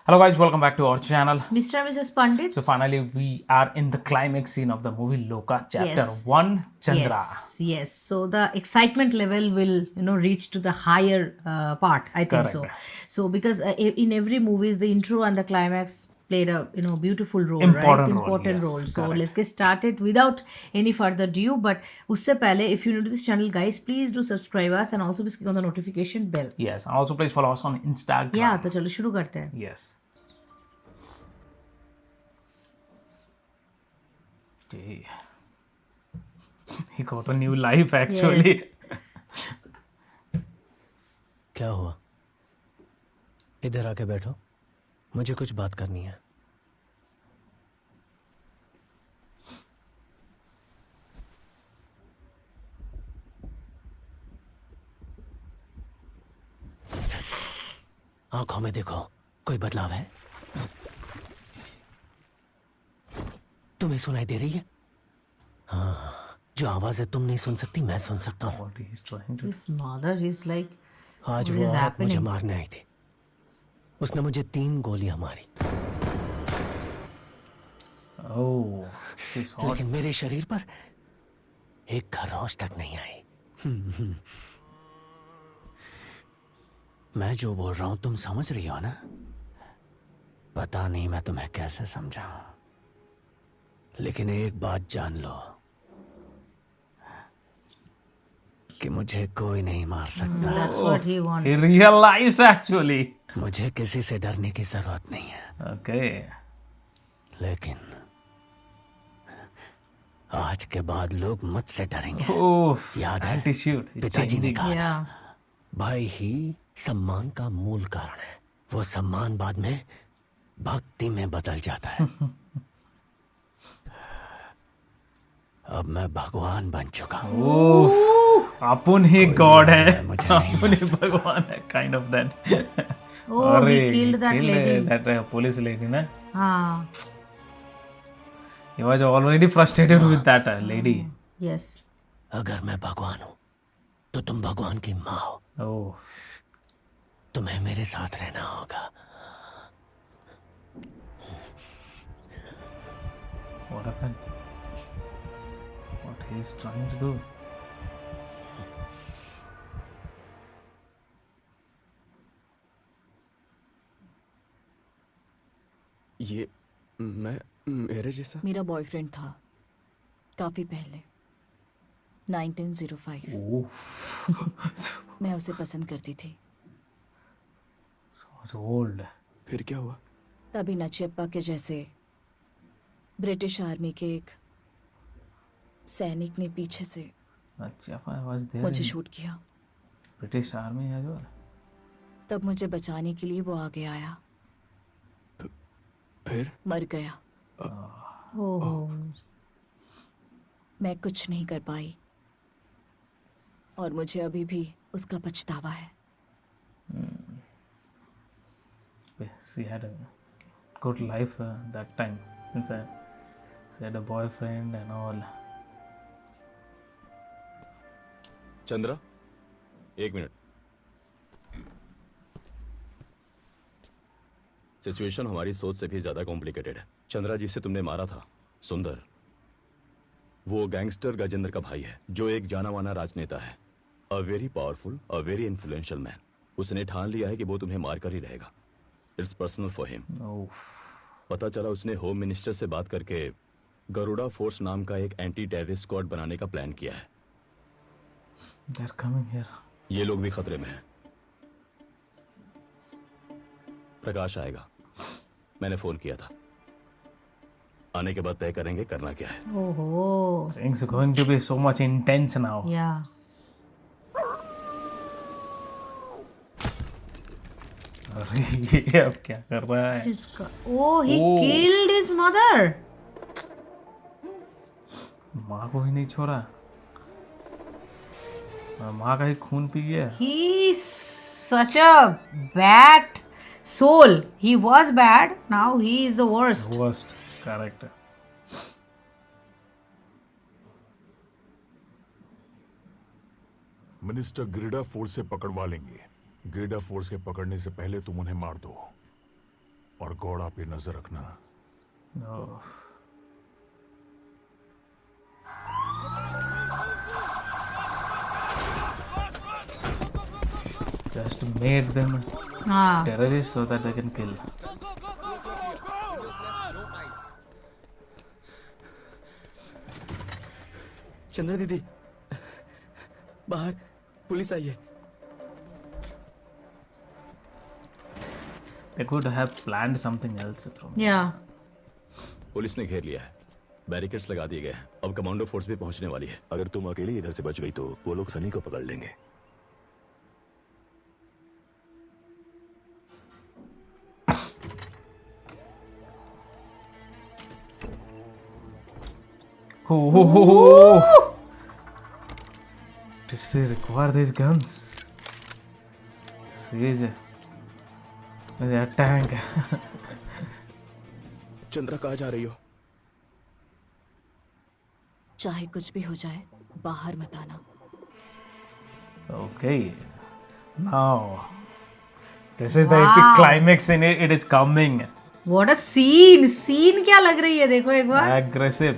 Hello guys, welcome back to our channel. Mr. and Mrs. Pandit. So finally we are in the climax scene of the movie Loka chapter Yes. 1 Chandra. Yes. So the excitement level will, reach to the higher part. I think so. Correct. So because in every movies, the intro and the climax played a beautiful role, Important right? role, Important yes, role. So correct. let's get started without any further ado. But usse pehle, if you're new to this channel, guys, please do subscribe us and also please click on the notification bell. Yes, and also please follow us on Instagram. Yeah, तो चलो शुरू करते हैं. Yes. Okay. He got a new life actually. Yes. क्या हुआ? इधर आके बैठो, मुझे कुछ बात करनी है. आंखों में देखो, कोई बदलाव है? तुम्हें सुनाई दे रही है? हाँ, जो आवाजें तुम नहीं सुन सकती मैं सुन सकता हूँ. What he's trying to His mother is like, आज what वो is औरत मुझे happening? मारने आई थी. उसने मुझे 3 गोलियां मारी. Oh, she's hot. लेकिन मेरे शरीर पर एक खरोंच तक नहीं आई. मैं जो बोल रहा हूं तुम समझ रही हो ना? पता नहीं मैं तुम्हें कैसे समझाऊं, लेकिन एक बात जान लो कि मुझे कोई नहीं मार सकता. That's what he wants. He realized actually. मुझे किसी से डरने की जरूरत नहीं है. Okay. लेकिन आज के बाद लोग मुझसे डरेंगे. Oh, याद है? attitude. It's पिताजी ने changing. कहा था, Yeah. भाई ही सम्मान का मूल कारण है. वो सम्मान बाद में भक्ति में बदल जाता है. अब मैं भगवान बन चुका हूँ. अपन ही गॉड है, मुझे नहीं अपन ही भगवान है, kind of that. Oh, he killed that lady. That police lady, na? हाँ. He was already frustrated with that lady. Yes. अगर मैं भगवान हूँ तो तुम भगवान की माँ हो. Oh, तुम्हें मेरे साथ रहना होगा. what happened? What he's trying to do? ये मैं मेरे जैसा मेरा बॉयफ्रेंड था काफी पहले 1905. Oh, मैं उसे पसंद करती थी. so old. फिर क्या हुआ? तभी नचियप्पा के जैसे ब्रिटिश आर्मी के एक सैनिक ने पीछे से Nachappa was there मुझे in शूट किया. British army as well. तब मुझे बचाने के लिए वो आगे आया. फिर मर गया. Oh. मैं कुछ नहीं कर पाई और मुझे अभी भी उसका पछतावा है. She had a good life that time. Since she had a boyfriend and all. Chandra, एक मिनट. सिचुएशन हमारी सोच से भी ज्यादा कॉम्प्लिकेटेड है. चंद्रा जिसे तुमने मारा था, सुंदर, वो गैंगस्टर गजेंद्र का भाई है, जो एक जाना माना राजनेता है. A very powerful, a very influential man. उसने ठान लिया है कि वो तुम्हें मार कर ही रहेगा. It's personal for him. Oh, पता चला उसने होम मिनिस्टर से बात करके गरुड़ा फोर्स नाम का एक एंटी टेररिस्ट स्क्वाड बनाने का प्लान किया है. they're coming here. ये लोग भी खतरे में हैं. प्रकाश आएगा, मैंने फोन किया था. आने के बाद तय करेंगे करना क्या है. Oh. Things are going to be so much intense now. Yeah. अरे ये अब क्या कर रहा है? Oh, he Oh. killed his mother. माँ को ही नहीं छोड़ा. माँ का ही खून पी गया. He's such a bad soul. He was bad. Now he is the worst. Worst. Correct. Minister गिरिडा फोर्स से पकड़वा लेंगे. गिरिडा फोर्स के पकड़ने से पहले तुम उन्हें मार दो और घोड़ा पे नजर रखना। Oh. Just made them हाँ terrorists so that they can kill. Chandra दीदी, बाहर पुलिस आई है। They could have planned something else. या पुलिस ने घेर लिया है, बैरिकेड्स लगा दिए गए हैं। अब कमांडो फोर्स भी पहुंचने वाली है। अगर तुम अकेले इधर से बच गई तो वो लोग सनी को पकड़ लेंगे। Oh. Did she require these guns? She is a tank. Chandra कहाँ जा रही हो? चाहे कुछ भी हो जाए, बाहर मत आना। Okay. Now, this is the epic climax in it. It is coming. What a scene क्या लग रही है, देखो एक बार। Aggressive.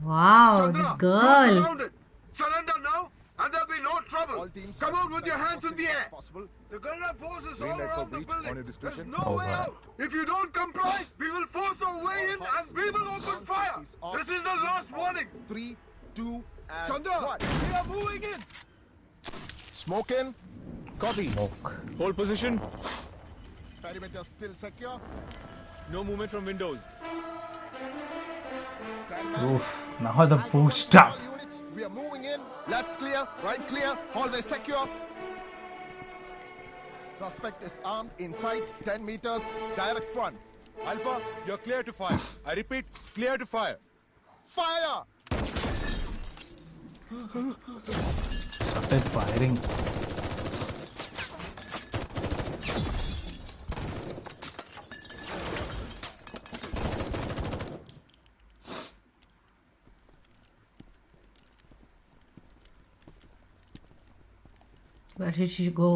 Wow this girl. Surrender now, and there'll be no trouble. Come on with your hands in the air. The guerrilla force is all around the building. There's no way out. If you don't comply, we will force our way in and we will open fire. This is the last warning. 3, 2, and Chandra, 1. we are moving in. Smoke in. Copy. Smoke. Hold position. Perimeter still secure. No movement from windows. Oof. Now the boost up. All units, we are moving in. Left clear, right clear, hallway secure. Suspect is armed inside 10 meters, direct front. Alpha, you're clear to fire. I repeat, clear to fire. Fire! Started firing. Where did she go?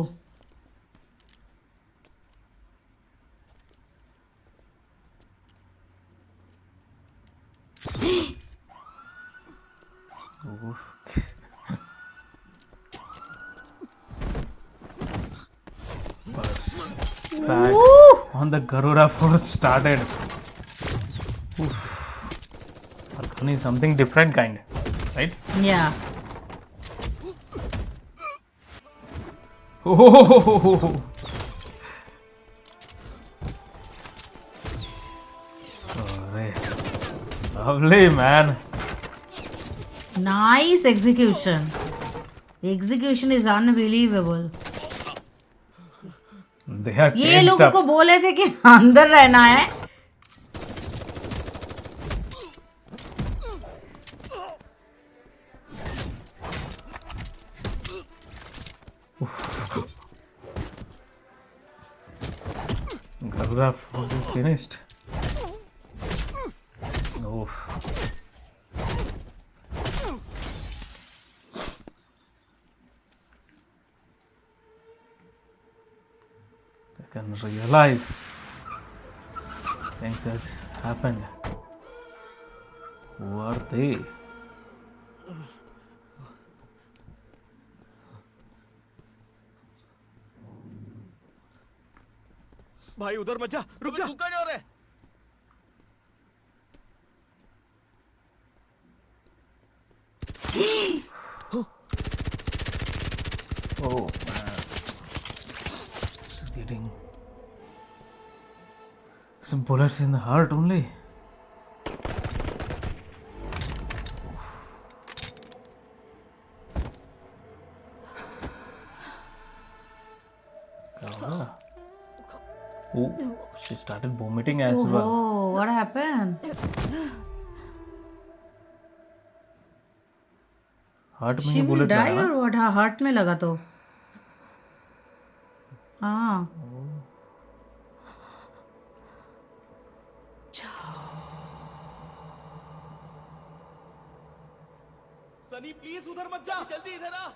Back on the Garuda force started. Our gun is something different kind, right? Yeah. Oh, lovely man. Nice execution. The execution is unbelievable. They are ये tensed लोगों up. को बोले थे कि अंदर रहना है। Garuda force is finished. Oof. They can realize things that's happened. Who are they? भाई उधर मत जा, रुक जा। Oh man. It's getting some bullets in the heart only. Kava. Oh, she started vomiting as well. Oh, what happened? Heart में She he will bullet die लगा or ना? what? हाँ, heart में लगा तो। हाँ। सनी प्लीज उधर मत जा, जल्दी इधर आ।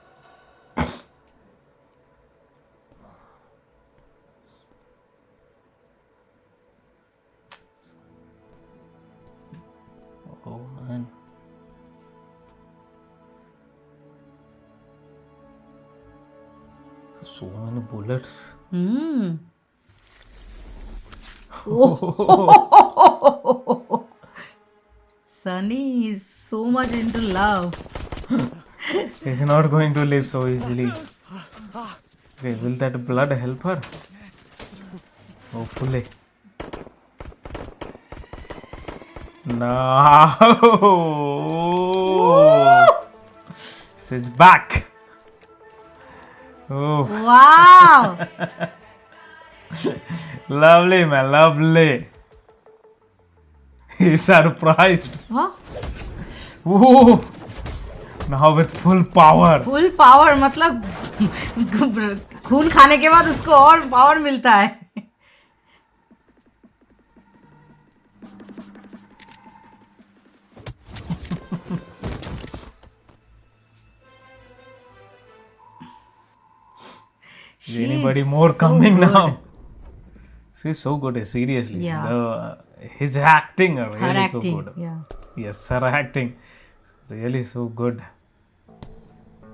So many bullets. Hmm. Sunny is so much into love. He's not going to live so easily. Okay, will that blood help her? Hopefully. No. She's back. Oh, Wow. lovely, man, lovely. He's surprised. Huh? Ooh. Now with full power. Full power मतलब खून खाने के बाद उसको और power मिलता है. Is anybody more so coming good. now? She's so good, seriously. Yeah. His acting are Her really acting, so good. yeah. Yes, her acting. Really so good.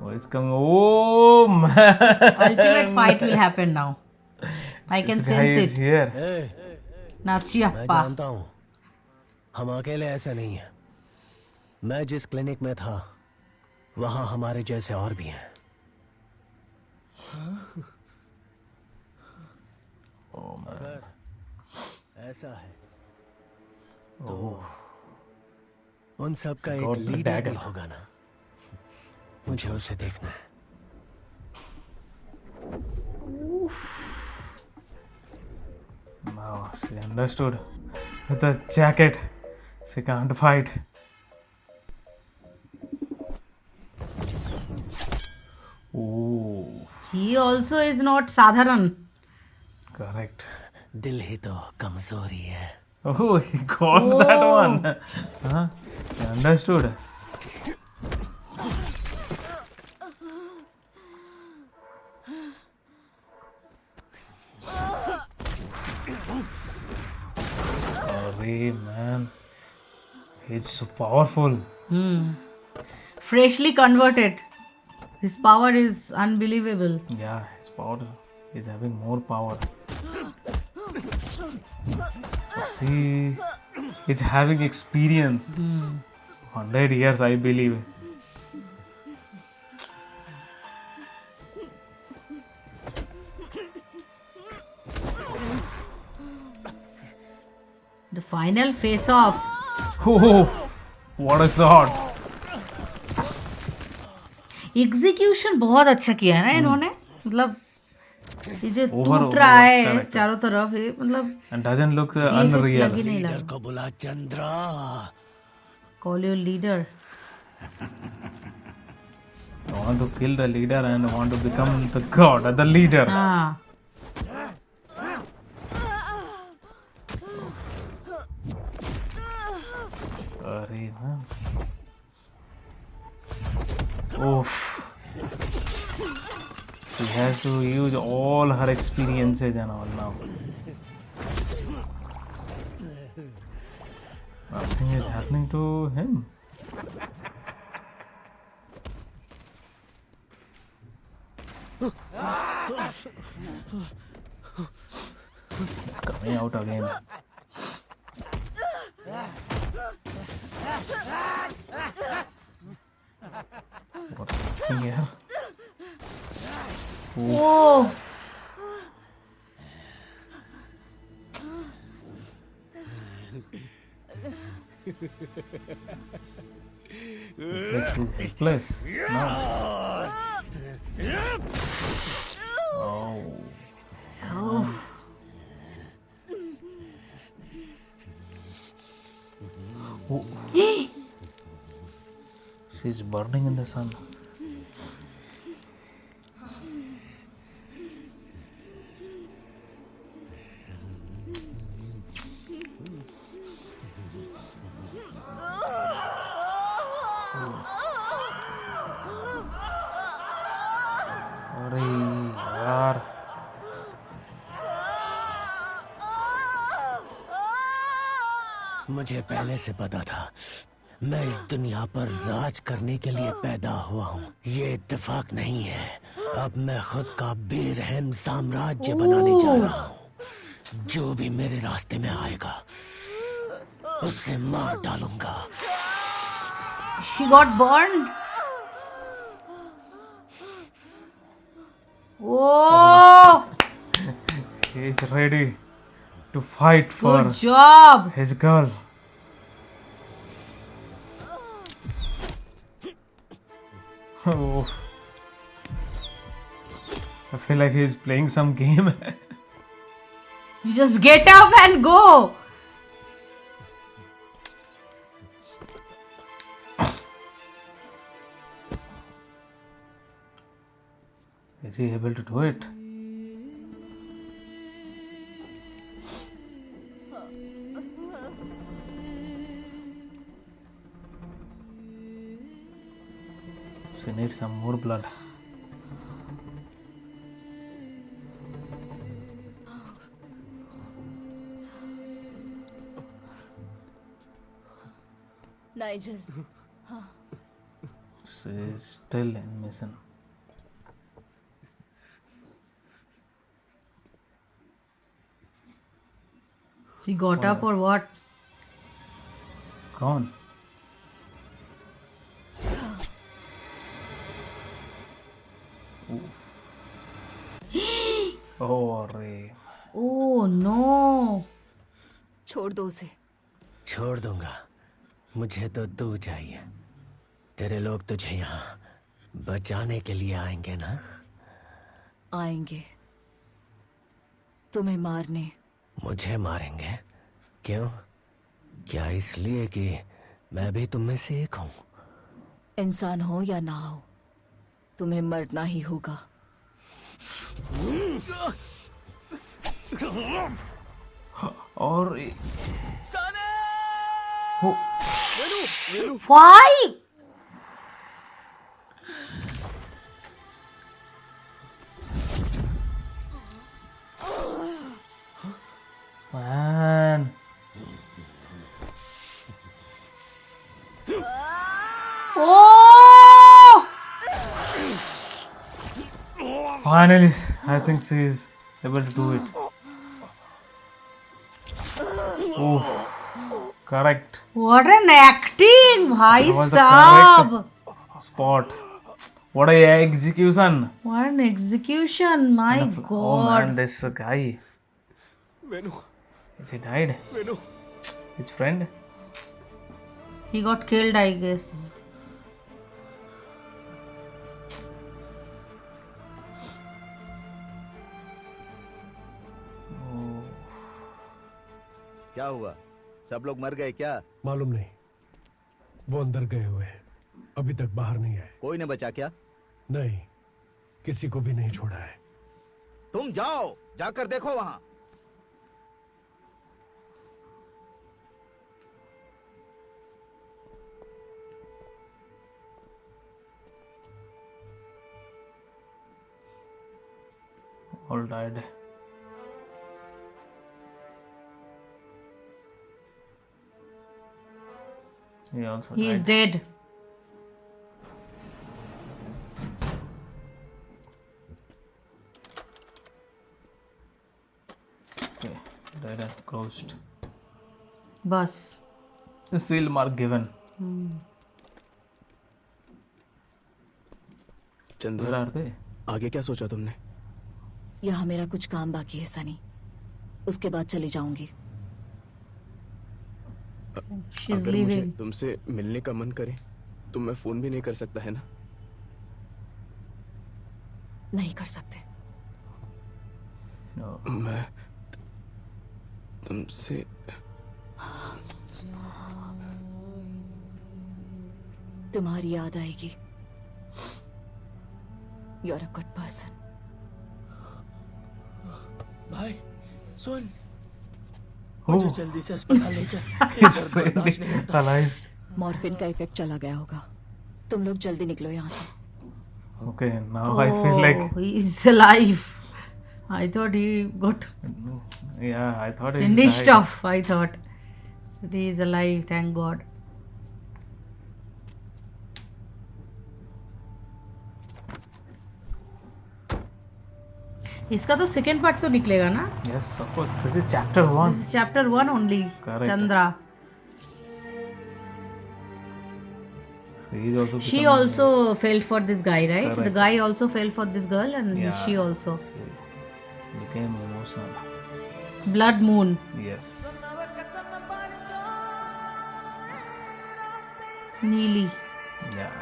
Oh, it's coming. Oh, man. Ultimate fight will happen now. I can This guy sense is it. here. मैं Nachiappa. जानता हूँ हम अकेले ऐसे नहीं हैं। मैं जिस क्लिनिक में था वहां हमारे जैसे और भी हैं। Oh, man. ऐसा है तो उन सब का So एक got the लीडर भी dagger. होगा ना। मुझे उसे देखना है। Now she understood. With the jacket, she can't fight. Oh, He also is not sadharan. correct. दिल ही तो कमजोरी है। Oh, he got that one. Huh? He understood. Sorry, man. He's so powerful. Freshly converted. His power is unbelievable. Yeah, his power. He's having more power. See, he's having experience. 100 years, I believe. The final face off. Oh, what a shot! Execution बहुत अच्छा किया है ना इन्होंने. मतलब ये जो Over- टूट रहा है correct. चारों तरफ, ये मतलब And doesn't look VFX unreal. लग ही नहीं लीडर लगा. को बुला Chandra. Call your leader. I want to kill the leader and want to become the god, the leader. हाँ. Sorry, man. Oof. She has to use all her experiences and all now. Nothing is happening to him. Coming out again. What's happening here? Oh. It's like she's helpless. No. Oh. Oh. She's burning in the sun. अरे यार मुझे पहले से पता था मैं इस दुनिया पर राज करने के लिए पैदा हुआ हूँ। ये इत्तेफाक नहीं है। अब मैं खुद का बेरहम साम्राज्य बनाने जा रहा हूँ। जो भी मेरे रास्ते में आएगा उससे मार डालूंगा। She got burned. Oh, He is ready to fight for good job. his girl. Oh. I feel like he's playing some game. You just get up and go. Is he able to do it? She needs some more blood. Nigel, She is still in mission. He got up or what? Gone. Oh, Ray. Oh no. छोड़ दो उसे। छोड़ दूंगा। मुझे तो तू चाहिए। तेरे लोग तुझे यहाँ बचाने के लिए आएंगे ना? आएंगे तुम्हें मारने। मुझे मारेंगे? क्यों? क्या इसलिए कि मैं भी तुम में से एक हूँ? इंसान हो या ना हो, तुम्हें मरना ही होगा। और Why? man. Oh! Finally, I think she is able to do it. Oh, correct. What an acting, bhai That was the saab. correct spot. What a execution. What an execution, my Oh god. man, this guy. Venu, Is he died? Venu. His friend? He got killed, I guess. क्या हुआ? सब लोग मर गए क्या? मालूम नहीं, वो अंदर गए हुए हैं, अभी तक बाहर नहीं आए। कोई ने बचा क्या? नहीं, किसी को भी नहीं छोड़ा है। तुम जाओ, जाकर देखो वहां। All died. He also He is died. dead. Okay, dead and closed. Bus. The seal mark given. Where Chandra, are they? आगे क्या सोचा तुमने? यहाँ मेरा कुछ काम बाकी है सनी, उसके बाद चली जाऊंगी। She's अगर मुझे leaving. तुमसे मिलने का मन करे तो मैं फोन भी नहीं कर सकता, है ना? नहीं कर सकते। No. मैं तुमसे तुम्हारी याद आएगी। You're a good person. भाई सुन, Oh, जल्दी से अस्पताल ले चल। his friend is alive. Morphine का इफेक्ट चला गया होगा। तुम लोग जल्दी निकलो यहाँ से। Okay, now I feel like. Oh, he is alive. I thought he got Yeah, I thought he finished died. off. I thought. But he is alive, thank God. इसका तो सेकंड पार्ट तो निकलेगा ना? Yes, of course. This is chapter 1. This is chapter 1 only. Correct. Chandra. So he's also She becoming- also fell for this guy, right? The Correct. guy also fell for this girl, and Yeah. she also. So became emotional. Blood Moon. Yes. Neely. Yeah.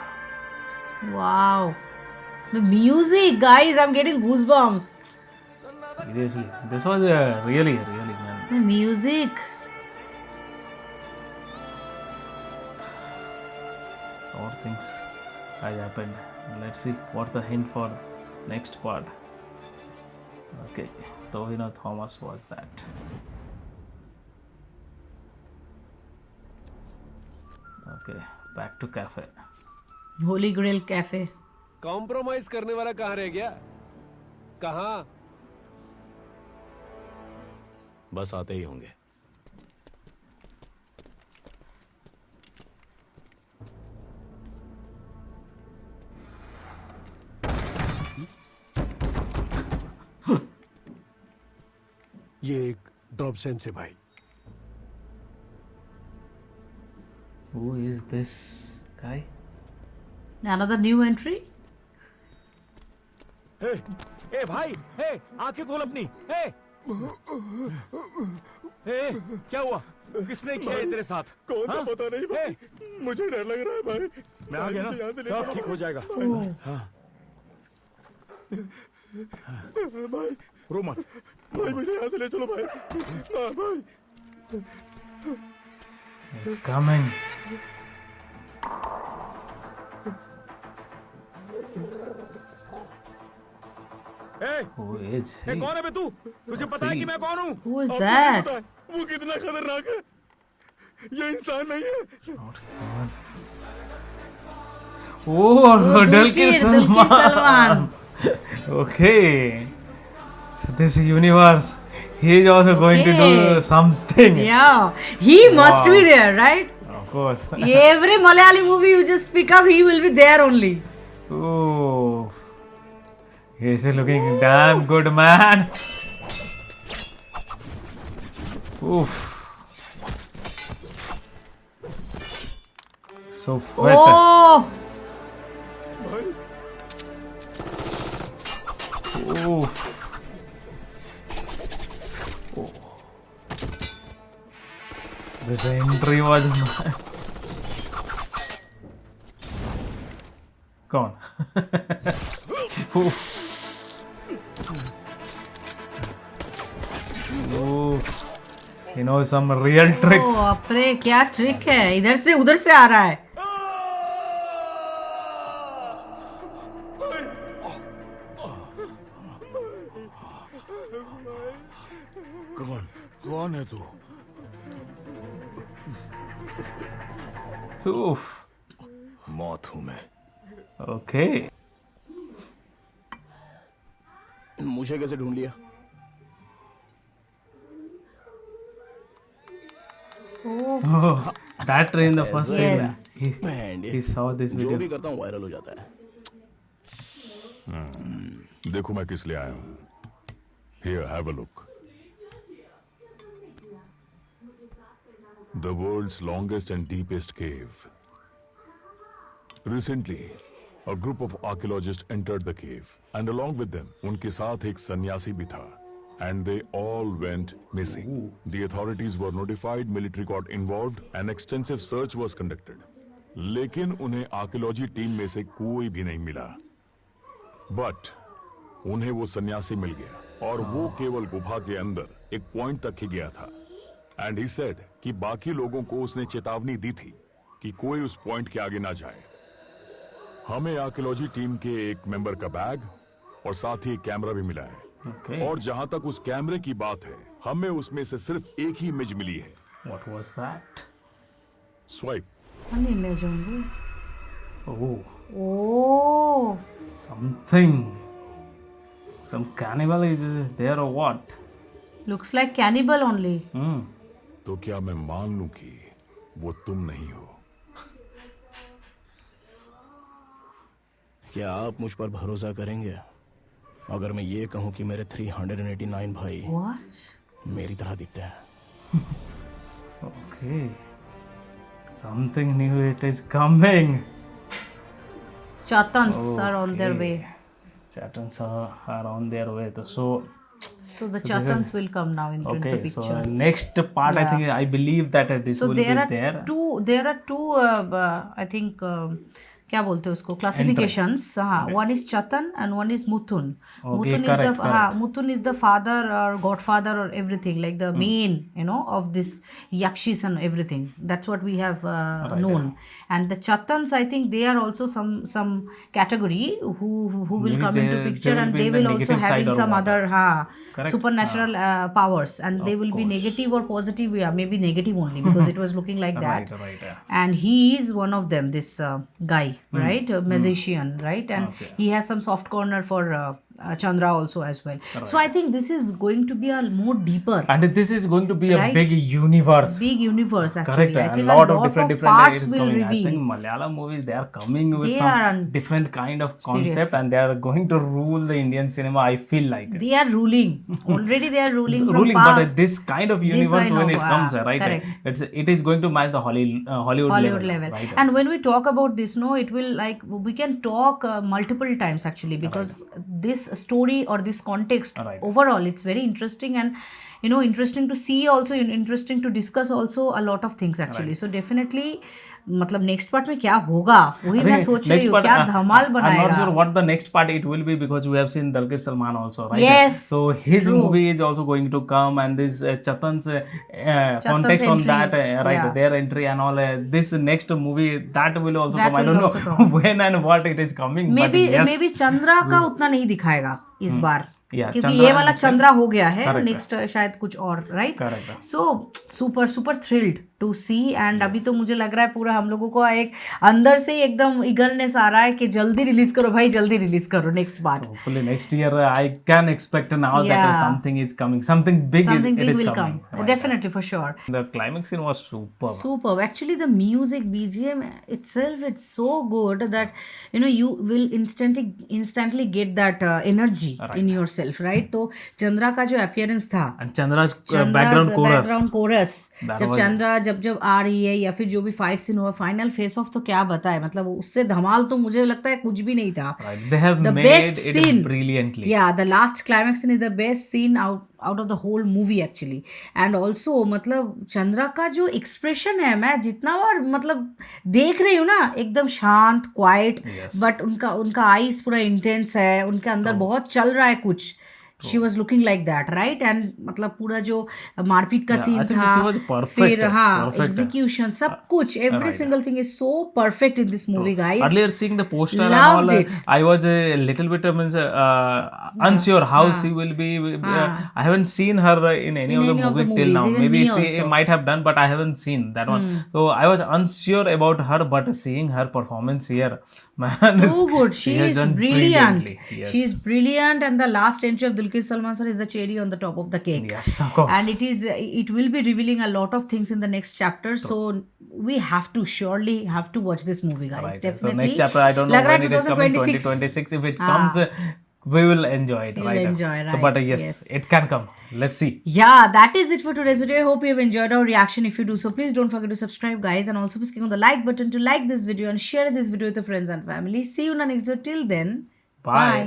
Wow. The music, guys, I'm getting goosebumps. Seriously, this was really, man. The music. More things has happened. Let's see what's the hint for next part. Okay, Tovino Thomas was that. Okay, back to cafe. Holy Grail Cafe. Compromise करने वाला कहाँ रह गया? कहाँ? बस आते ही होंगे। ये एक ड्रॉप सेंस है भाई। Who is this guy? Another new entry? ए भाई, ए आंखें खोल अपनी, ए क्या हुआ? किसने किया ये तेरे साथ? कौन था पता नहीं भाई, मुझे डर लग रहा है भाई। मैं आ गया ना, यहाँ से ले सब चलो। ठीक हो जाएगा। हाँ। भाई रो मत। भाई मुझे यहाँ से ले चलो भाई। हाँ भाई। It's coming. Who is he? कौन है बे तू? तुझे पता है कि मैं कौन हूँ? Who is आपको that? पता है, वो कितना खतरनाक है। ये इंसान नहीं है। Not human. Oh, Dulquer Salman. Okay. So this universe, he is also going to do Okay. something. Yeah. He must be there, right? Of course. Every Malayali movie you just pick up, he will be there only. Oh, he's looking damn good, man. Oof. So wet. Oh, Oof. Oh. This entry was gone. Oof. Oof. You know some real tricks. oh, अपरे क्या trick है? इधर से उधर से आ रहा है. कौन है तू? Oof. मौत हूं मैं। Okay. मुझे कैसे ढूंढ लिया? Oh, that in the first scene. Yes. He saw this जो video. भी करता हूँ वायरल हो जाता है। देखो मैं किस लिए आया हूं। Here, have a look. The world's longest and deepest cave. Recently, a group of archaeologists entered the cave, and along with them, उनके साथ एक सन्यासी भी था. And they all went missing. The authorities were notified, military got involved, and extensive search was conducted. लेकिन उन्हें archaeology team में से कोई भी नहीं मिला. But उन्हें वो सन्यासी मिल गया और वो केवल गुफा के अंदर एक पॉइंट तक ही गया था. एंड ही सेड कि बाकी लोगों को उसने चेतावनी दी थी कि कोई उस पॉइंट के आगे ना जाए. हमें आर्कियोलॉजी टीम के एक मेंबर का बैग और साथ ही एक कैमरा भी मिला है. Okay. और जहां तक उस कैमरे की बात है, हमें उसमें से सिर्फ एक ही इमेज मिली है. What was that? Swipe. One image only. Oh, Oh, something. Some cannibal is there or what? looks like cannibal only. Hmm. तो क्या मैं मान लूं कि वो तुम नहीं हो? क्या आप मुझ पर भरोसा करेंगे? अगर मैं ये कहूं कि मेरे 389 भाई What? मेरी तरह दिखते हैं, Okay. Something new it is coming. Chatans are on their way. Chatans are on their way. So So the Chatans will come now into the okay. picture. So next part, I think I believe that this So will be there are there. two I think क्या बोलते हैं उसको classifications. हाँ, one is Chathan and one is Muthan. Muthan is the Muthan is the father और godfather और everything, like the main of this yakshis and everything. That's what we have known. And the chatans, I think they are also some category who will Maybe come into picture, and they will also having some other supernatural powers, and they will be negative or positive. Yeah, maybe negative only because it was looking like that. Right. And he is one of them, this guy, right? A magician, right? And he has some soft corner for Chandra also as well. So I think this is going to be a more deeper, and this is going to be a Right? big universe. Actually. Correct. I A think lot of different parts it is will coming. reveal. I think Malayalam movies, they are coming with They some are different kind of concept, and they are going to rule the Indian cinema. I feel like They are ruling. Already they are ruling from ruling, past. but this kind of universe I when know, it comes, right? correct. It is going to match the Hollywood level. Right? And when we talk about this, no, it will, like, we can talk multiple times actually, because this story or this context overall, it's very interesting, and interesting to see also, interesting to discuss also a lot of things actually. So definitely मतलब next part में क्या होगा वही मैं सोच रही हूँ, क्या धमाल बनाएगा. I'm not sure what the next part it will be, because we have seen Dulquer Salman also, right? Yes. So his movie is also going to come, and this Chatan's context on that, right? Yeah. Their entry and all. This next movie that will also That come. I will don't also know come. when and what it is coming. Maybe but yes, Chandra का उतना नहीं दिखाएगा इस बार, Yeah, क्योंकि Chandra ये वाला चंद्रा हो गया है. Correct. नेक्स्ट शायद कुछ और, right? Correct. So super thrilled to see. And अभी तो मुझे लग रहा है पूरा हम लोगों को एक अंदर से ही एकदम इगरनेस आ रहा है कि जल्दी रिलीज करो भाई, जल्दी रिलीज करो next part. hopefully next year I can expect now that something is coming, something big Something it big is will coming. come. Right. Definitely, for sure. The climax scene was superb. Superb. Actually, the music BGM itself, it's so good that you will instantly get that energy in yourself, right? तो चंद्रा का जो appearance था, And Chandra's background chorus, That जब was- Chandra जब आ रही है, या फिर जो भी फाइट सीन हुआ, फाइनल फेस ऑफ, तो क्या बताए, मतलब उससे धमाल तो मुझे लगता है कुछ भी नहीं था. Right. They have The made best it scene. brilliantly. Yeah, the last climax scene is the best scene out of the whole movie actually. And also मतलब चंद्रा का जो एक्सप्रेशन है, मैं जितना बार मतलब देख रही हूँ ना, एकदम शांत, क्वाइट, बट उनका आईज पूरा इंटेंस है, उनके अंदर बहुत चल रहा है कुछ. She was looking like that, right? And मतलब पूरा जो मारपीट का सीन I think था, this was perfect, फिर perfect. एग्जीक्यूशन, सब कुछ, every single thing is so perfect in this movie, guys. Earlier seeing the poster Loved and all, it. I was a little bit unsure how she will be. I haven't seen her in any of the movies till now. even Maybe me she also. might have done, but I haven't seen that one. So I was unsure about her, but seeing her performance here, man, Too good. She has is done brilliant. brilliantly. Yes. She is brilliant, and the last entry of Dulquer Salman sir is the cherry on the top of the cake. Yes, of course. And it will be revealing a lot of things in the next chapter. So we surely have to watch this movie, guys. Right. Definitely. So next chapter, I don't know लग रहा when है it is coming. 2026. 2026. If it comes, we will enjoy it. We'll right? enjoy, So, right, but yes, yes. it can come. Let's see. Yeah, that is it for today's video. I hope you have enjoyed our reaction. If you do so, please don't forget to subscribe, guys, and also please click on the like button to like this video and share this video with your friends and family. See you in the next video. Till then, Bye.